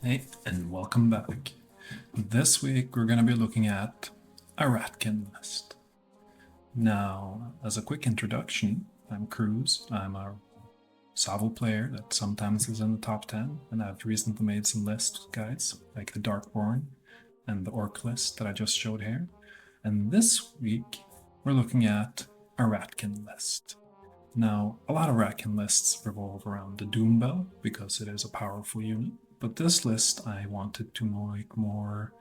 Hey, and welcome back. This week we're going to be looking at a Ratkin list. Now, as a quick introduction, I'm Cruz. I'm a SOVL player that sometimes is in the top 10, and I've recently made some list guides, like the Darkborn and the Orc list that I just showed here. And this week we're looking at a Ratkin list. Now, a lot of Ratkin lists revolve around the Doom Bell because it is a powerful unit, but this list I wanted to make more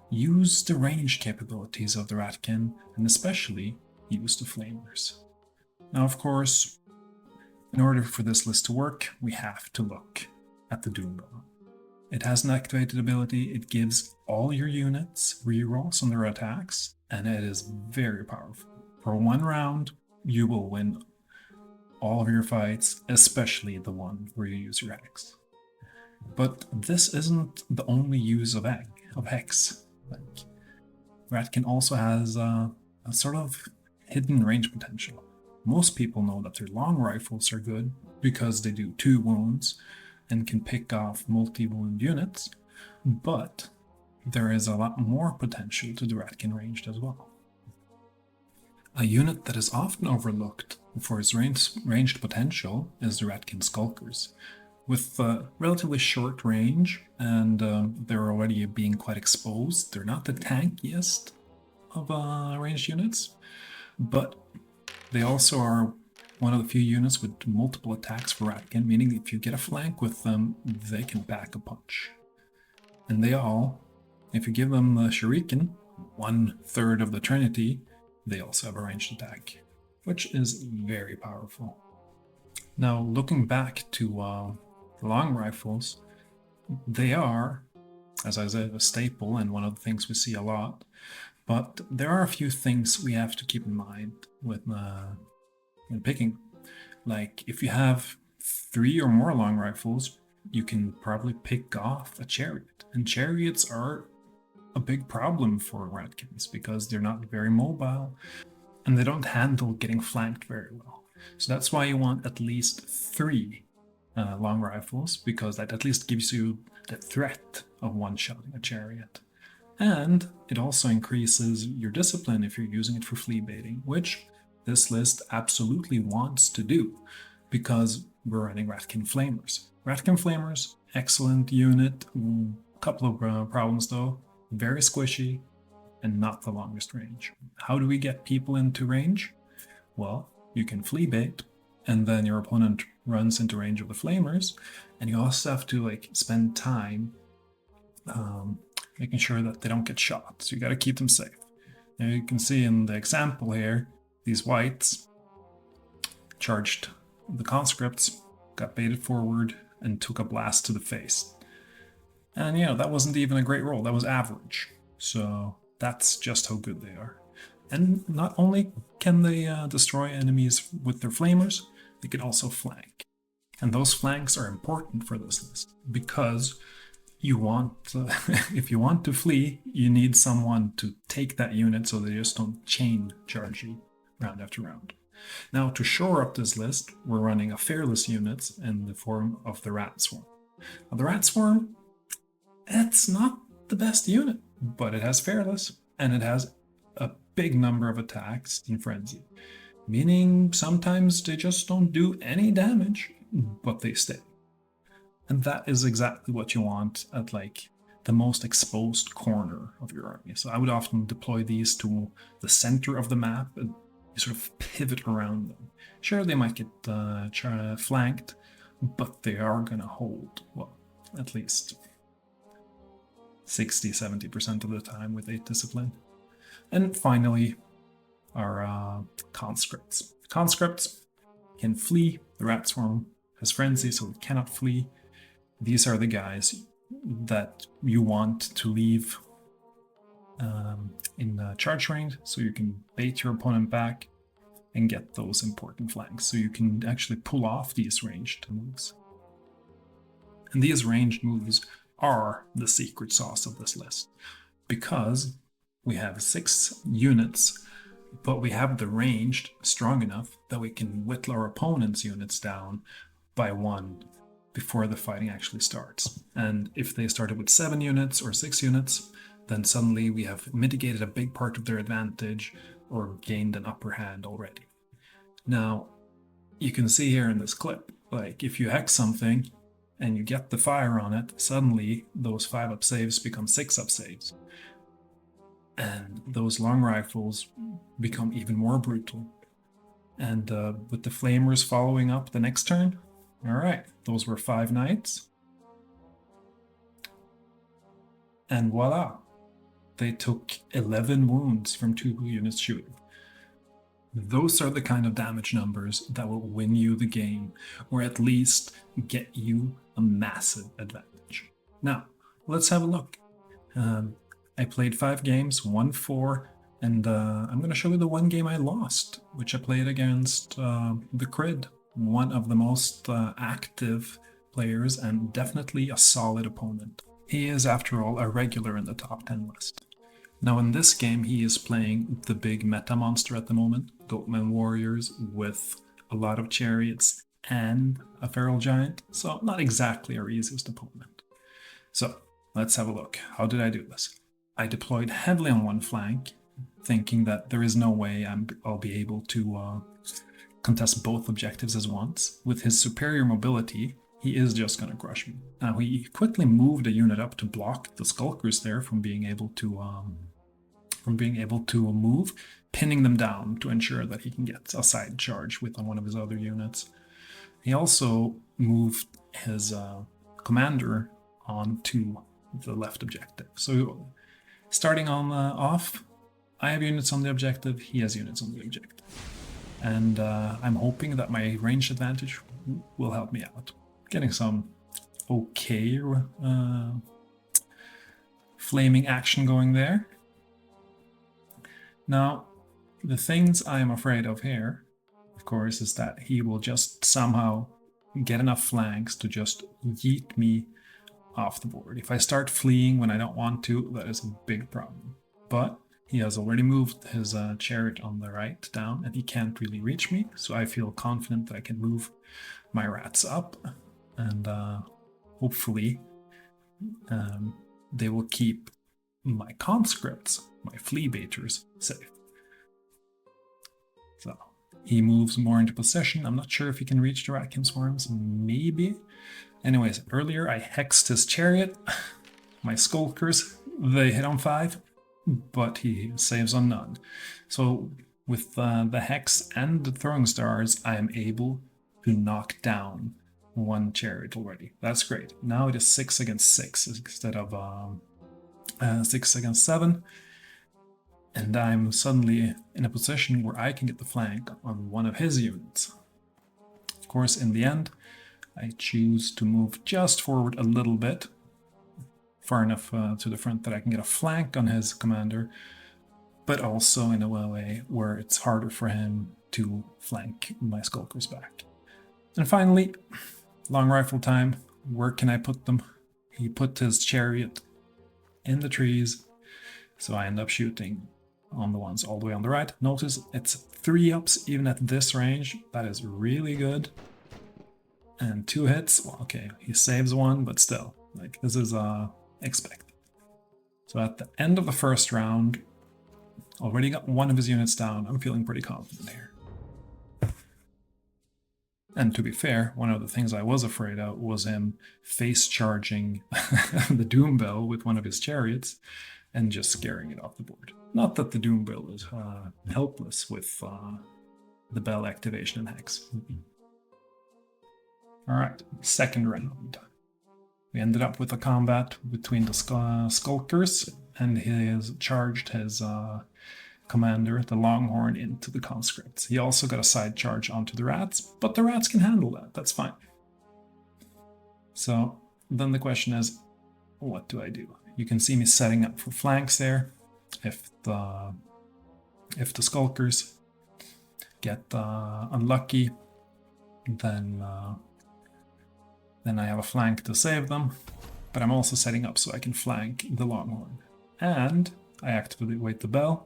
use the range capabilities of the Ratkin and especially use the Flamers. Now, of course, in order for this list to work, we have to look at the Doom Bell. It has an activated ability, it gives all your units rerolls on their attacks, and it is very powerful. For one round, you will win all of your fights, especially the one where you use your Hex. But this isn't the only use of Hex. Like, Ratkin also has a sort of hidden range potential. Most people know that their long rifles are good because they do 2 wounds and can pick off multi-wound units, but there is a lot more potential to the Ratkin ranged as well. A unit that is often overlooked for its ranged potential is the Ratkin Skulkers. With relatively short range and they're already being quite exposed, they're not the tankiest of ranged units, but they also are one of the few units with multiple attacks for Ratkin, meaning if you get a flank with them, they can back a punch. And they all, if you give them the Shuriken, 1/3 of the Trinity, they also have a ranged attack, which is very powerful. Now, looking back to the long rifles, they are, as I said, a staple and one of the things we see a lot. But there are a few things we have to keep in mind when picking. Like, if you have 3 or more long rifles, you can probably pick off a chariot. And chariots are a big problem for Ratkins because they're not very mobile and they don't handle getting flanked very well. So that's why you want at least 3 long rifles, because that at least gives you the threat of one-shotting a chariot. And it also increases your discipline if you're using it for flea baiting, which this list absolutely wants to do because we're running Ratkin Flamers. Ratkin Flamers, excellent unit. A couple of problems though. Very squishy and not the longest range. How do we get people into range? Well, you can flea bait, and then your opponent runs into range of the Flamers, and you also have to spend time making sure that they don't get shot. So you got to keep them safe. Now you can see in the example here, these whites charged the conscripts, got baited forward, and took a blast to the face. And that wasn't even a great roll, that was average. So that's just how good they are. And not only can they destroy enemies with their flamers, they can also flank. And those flanks are important for this list because you want, if you want to flee, you need someone to take that unit so they just don't chain charge you round after round. Now, to shore up this list, we're running a fearless unit in the form of the Rat Swarm. Now, the Rat Swarm, it's not the best unit, but it has fearless and it has a big number of attacks in frenzy, meaning sometimes they just don't do any damage, but they stay. And that is exactly what you want at the most exposed corner of your army. So I would often deploy these to the center of the map and you sort of pivot around them. Sure, they might get flanked, but they are gonna hold, well, at least 60-70% of the time with 8 discipline. And finally, our conscripts. Conscripts can flee. The Rat Swarm has frenzy, so it cannot flee. These are the guys that you want to leave in charge range, so you can bait your opponent back and get those important flanks. So you can actually pull off these ranged moves. And these ranged moves are the secret sauce of this list because we have 6 units, but we have the ranged strong enough that we can whittle our opponent's units down by 1 before the fighting actually starts. And if they started with 7 units or 6 units, then suddenly we have mitigated a big part of their advantage or gained an upper hand already. Now, you can see here in this clip, like if you hex something and you get the fire on it, suddenly those 5-up saves become 6-up saves. And those long rifles become even more brutal. And with the flamers following up the next turn, alright, those were 5 knights. And voila, they took 11 wounds from 2 units shooting. Those are the kind of damage numbers that will win you the game, or at least get you a massive advantage. Now, let's have a look. I played 5 games, won 4, and I'm going to show you the one game I lost, which I played against the Crid, one of the most active players and definitely a solid opponent. He is, after all, a regular in the top 10 list. Now in this game he is playing the big meta monster at the moment, Goatman Warriors with a lot of chariots and a feral giant, so not exactly our easiest opponent. So let's have a look. How did I do this? I deployed heavily on one flank, thinking that there is no way I'll be able to contest both objectives as once. With his superior mobility, he is just going to crush me. Now he quickly moved a unit up to block the skulkers there from being able to move, pinning them down to ensure that he can get a side charge with one of his other units. He also moved his commander onto the left objective. So starting on off, I have units on the objective, he has units on the objective. And I'm hoping that my range advantage will help me out. Getting some okay flaming action going there. Now, the things I am afraid of here, of course, is that he will just somehow get enough flanks to just yeet me off the board. If I start fleeing when I don't want to, that is a big problem. But he has already moved his chariot on the right down, and he can't really reach me, so I feel confident that I can move my rats up, and hopefully they will keep my conscripts, my flea baiters, safe. So he moves more into position. I'm not sure if he can reach the Ratkin swarms, maybe. Anyways, earlier I hexed his chariot. My skulkers, they hit on 5, but he saves on none. So with the hex and the throwing stars, I am able to knock down one chariot already. That's great. Now it is 6 against 6 instead of 6 against 7. And I'm suddenly in a position where I can get the flank on one of his units. Of course, in the end, I choose to move just forward a little bit, far enough to the front that I can get a flank on his commander, but also in a way where it's harder for him to flank my skulkers back. And finally, long rifle time. Where can I put them? He put his chariot in the trees, so I end up shooting on the ones all the way on the right. Notice it's 3 ups even at this range. That is really good. And 2 hits. Well, okay, he saves 1, but still, like, this is expected. So at the end of the first round, already got one of his units down. I'm feeling pretty confident here. And to be fair, one of the things I was afraid of was him face charging the Doom Bell with one of his chariots and just scaring it off the board. Not that the Doom Bell is helpless with the bell activation and hex. Alright, second round. We ended up with a combat between the Skulkers, and he has charged his commander, the Longhorn, into the conscripts. He also got a side charge onto the rats, but the rats can handle that. That's fine. So then the question is, what do I do? You can see me setting up for flanks there. If the Skulkers get unlucky, then I have a flank to save them. But I'm also setting up so I can flank the Longhorn. And I activate the bell,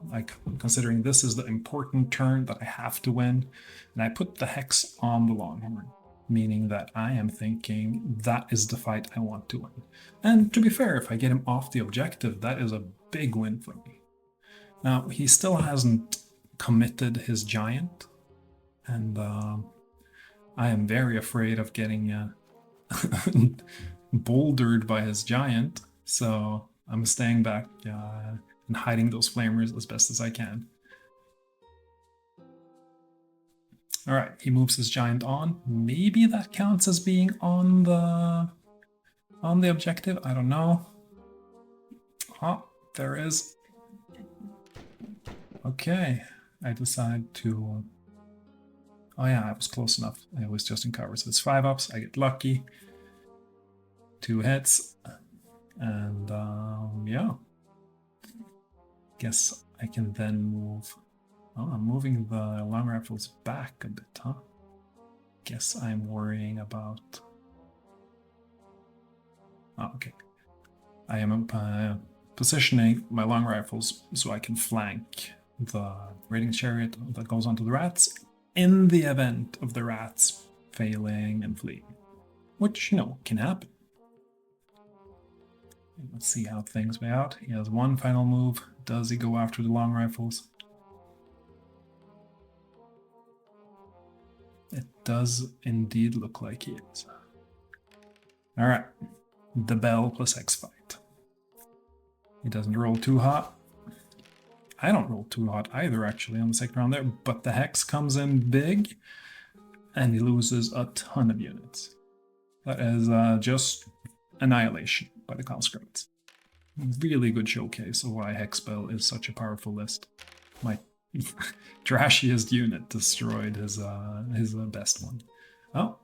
considering this is the important turn that I have to win, and I put the hex on the Longhorn. meaning that I am thinking that is the fight I want to win. And to be fair, if I get him off the objective, that is a big win for me. Now, he still hasn't committed his giant, and I am very afraid of getting bouldered by his giant, so I'm staying back and hiding those flamers as best as I can. Alright, he moves his giant on. Maybe that counts as being on the objective, I don't know. Oh, there is. Okay, I decide to... Oh yeah, I was close enough. I was just in cover, so it's 5 ups, I get lucky. 2 hits, and yeah. Guess I can then move... Oh, I'm moving the long rifles back a bit, huh? Guess I'm worrying about... Oh, okay. I am positioning my long rifles so I can flank the raiding chariot that goes onto the rats in the event of the rats failing and fleeing. Which, you know, can happen. Let's see how things play out. He has one final move. Does he go after the long rifles? It does indeed look like he is. Alright. The Bell plus X fight. He doesn't roll too hot. I don't roll too hot either, actually, on the second round there, but the Hex comes in big, and he loses a ton of units. That is just annihilation by the conscripts. Really good showcase of why Hexspell is such a powerful list. My trashiest unit destroyed his best one. Oh,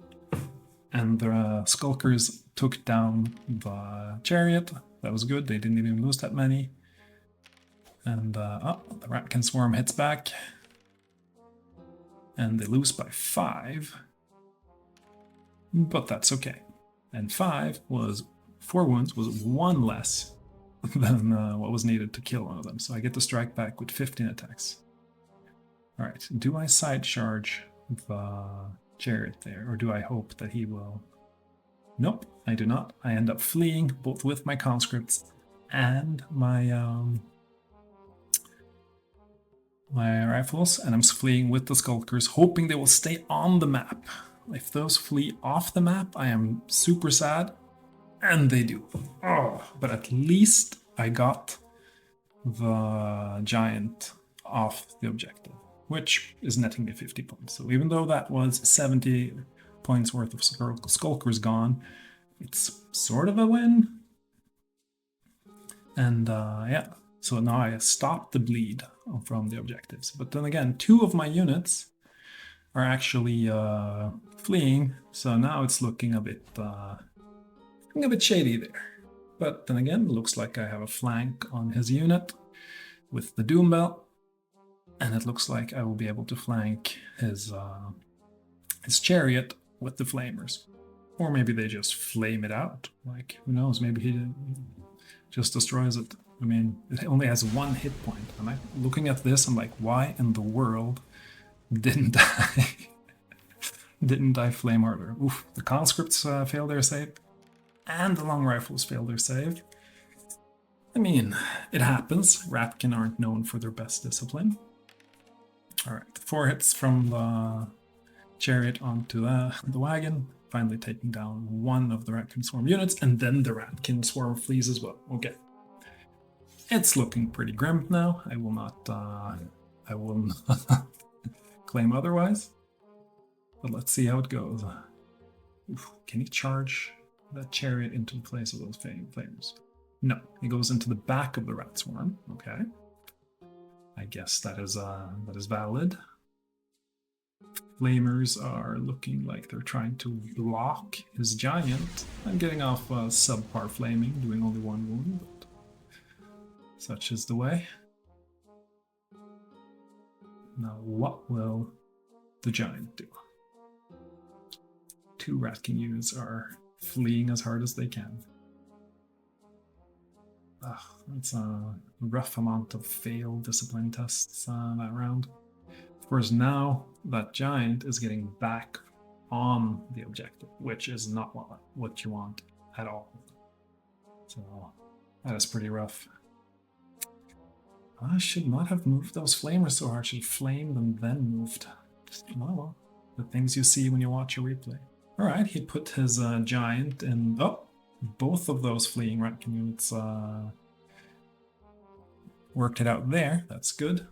and the Skulkers took down the chariot. That was good, they didn't even lose that many. And oh, the Ratkin Swarm hits back. And they lose by 5. But that's okay. And 4 wounds was 1 less than what was needed to kill one of them. So I get to strike back with 15 attacks. Alright, do I side charge the chariot there, or do I hope that he will... Nope, I do not. I end up fleeing, both with my conscripts and my rifles, and I'm fleeing with the Skulkers, hoping they will stay on the map. If those flee off the map, I am super sad, and they do. Oh, but at least I got the giant off the objective, which is netting me 50 points. So even though that was 70 points worth of Skulkers gone, it's sort of a win. And yeah, so now I stopped the bleed from the objectives. But then again, 2 of my units are actually fleeing, so now it's looking a bit shady there. But then again, it looks like I have a flank on his unit with the Doom Bell, and it looks like I will be able to flank his chariot with the flamers. Or maybe they just flame it out. Like, who knows, maybe he just destroys it. I mean, it only has 1 hit point. And I'm looking at this, I'm like, why in the world didn't I flame harder? Oof, the conscripts failed their save, and the long rifles failed their save. I mean, it happens. Ratkin aren't known for their best discipline. Alright, 4 hits from the chariot onto the wagon, finally taking down 1 of the Ratkin Swarm units, and then the Ratkin Swarm flees as well. Okay. It's looking pretty grim now. I will not claim otherwise. But let's see how it goes. Oof, can he charge that chariot into the place of those flames? No, he goes into the back of the Rat Swarm. Okay. I guess that is valid. Flamers are looking like they're trying to block his giant. I'm getting off subpar flaming, doing only 1 wound, but such is the way. Now, what will the giant do? 2 Ratkin units are fleeing as hard as they can. That's a rough amount of failed discipline tests that round. Of course, now that giant is getting back on the objective, which is not what you want at all. So that is pretty rough. I should not have moved those flamers so hard. I should have flamed and then moved. Oh well, the things you see when you watch a replay. Alright, he put his giant in... Oh! Both of those fleeing Ratkin units worked it out there. That's good.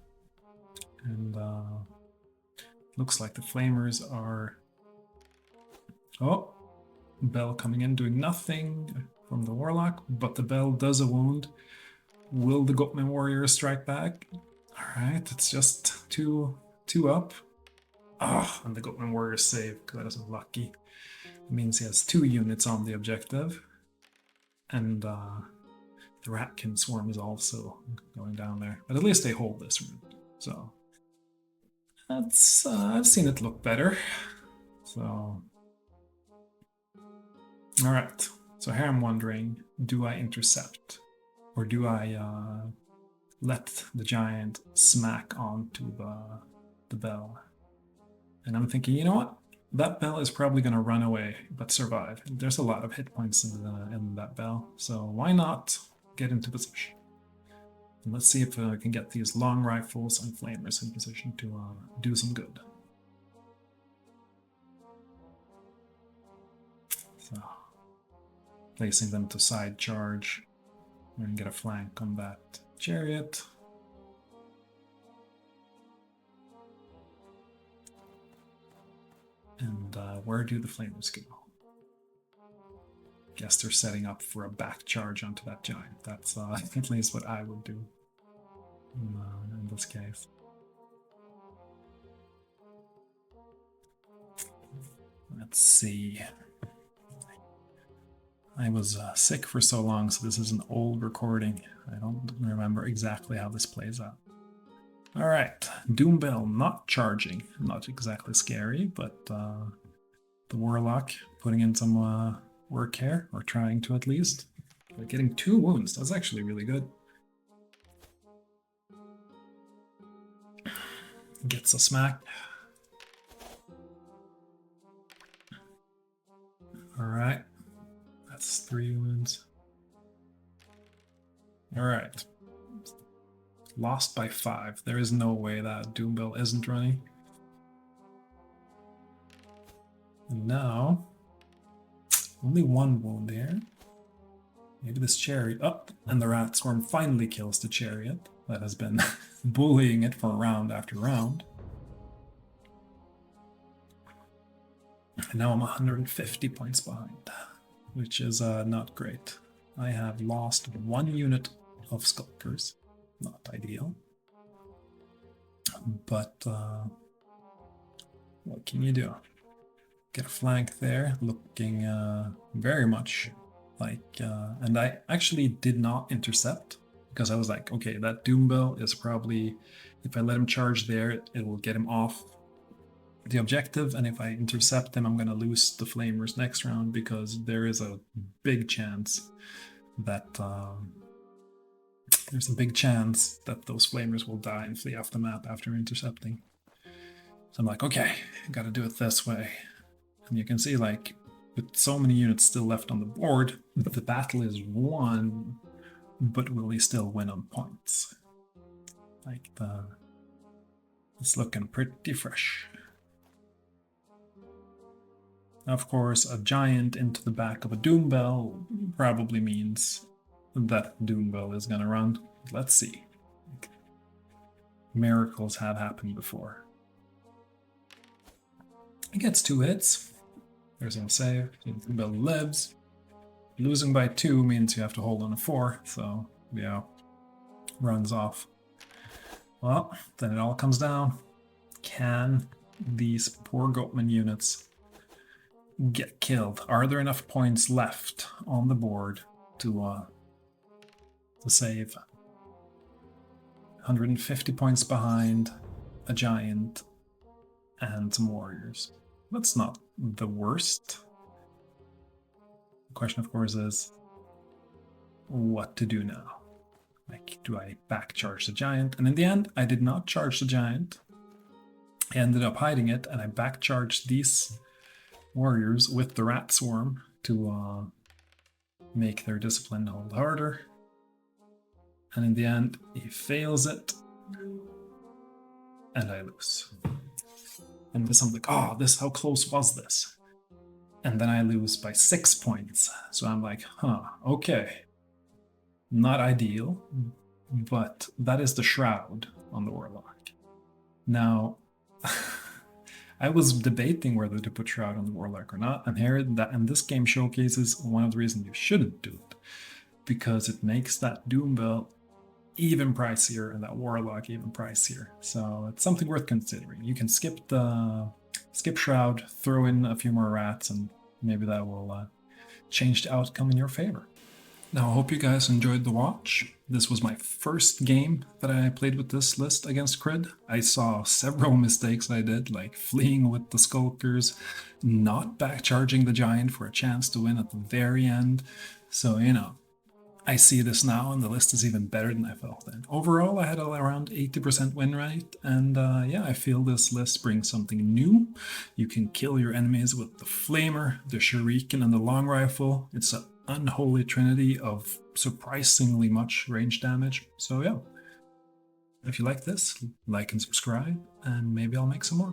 And looks like the flamers are... Oh! Bell coming in, doing nothing from the Warlock, but the Bell does a wound. Will the Gutman Warrior strike back? Alright, it's just two up. Ah, and the Gutman Warrior save, because that is lucky. It means he has 2 units on the objective. And the Ratkin swarm is also going down there. But at least they hold this route. So that's I've seen it look better. So alright. So here I'm wondering, do I intercept? Or do I let the giant smack onto the Bell? And I'm thinking, you know what? That Bell is probably going to run away, but survive. There's a lot of hit points in that Bell, so why not get into position? And let's see if I can get these long rifles and flamers in position to do some good. So, placing them to side charge. We're going to get a flank on that chariot. And where do the flamers go? Guess they're setting up for a back charge onto that giant. That's at least what I would do in this case. Let's see. I was sick for so long, so this is an old recording. I don't remember exactly how this plays out. Alright, Doombell not charging. Not exactly scary, but the Warlock putting in some work here, or trying to at least. But getting 2 wounds, that's actually really good. Gets a smack. Alright, that's 3 wounds. Alright. Lost by 5. There is no way that Doombell isn't running. And now, only 1 wound here. Maybe this chariot. Oh, and the rat swarm finally kills the chariot that has been bullying it for round after round. And now I'm 150 points behind, which is not great. I have lost 1 unit of skulkers. Not ideal. But what can you do? Get a flank there, looking very much like... and I actually did not intercept, because I was like, okay, that Doombell is probably... If I let him charge there, it will get him off the objective, and if I intercept him, I'm going to lose the flamers next round, because there is a big chance that... there's a big chance that those flamers will die and flee off the map after intercepting. So I'm like, okay, gotta do it this way. And you can see, like, with so many units still left on the board, the battle is won, but will he still win on points? Like, it's looking pretty fresh. Of course, a giant into the back of a Doombell probably means that Doombell is gonna run. Let's see. Miracles have happened before. He gets 2 hits. There's no save. Doombell lives. Losing by 2 means you have to hold on a 4, so yeah, runs off. Well, then it all comes down. Can these poor Goatman units get killed? Are there enough points left on the board to save? 150 points behind, a giant, and some warriors. That's not the worst. The question, of course, is what to do now. Like, do I back charge the giant? And in the end, I did not charge the giant. I ended up hiding it, and I back charged these warriors with the rat swarm to make their discipline hold harder. And in the end, he fails it, and I lose. And this, I'm like, oh, how close was this? And then I lose by 6 points. So I'm like, okay. Not ideal, but that is the shroud on the warlock. Now, I was debating whether to put shroud on the warlock or not, and this game showcases one of the reasons you shouldn't do it, because it makes that Doom Belt even pricier and that warlock even pricier. So it's something worth considering. You can skip shroud, throw in a few more rats, and maybe that will change the outcome in your favor. Now, I hope you guys enjoyed the watch. This was my first game that I played with this list against Crid. I saw several mistakes I did, like fleeing with the Skulkers, not backcharging the Giant for a chance to win at the very end. So, I see this now, and the list is even better than I felt then. Overall, I had around 80% win rate, and I feel this list brings something new. You can kill your enemies with the Flamer, the Shuriken, and the Long Rifle. It's an unholy trinity of surprisingly much range damage. So yeah, if you like this, like and subscribe, and maybe I'll make some more.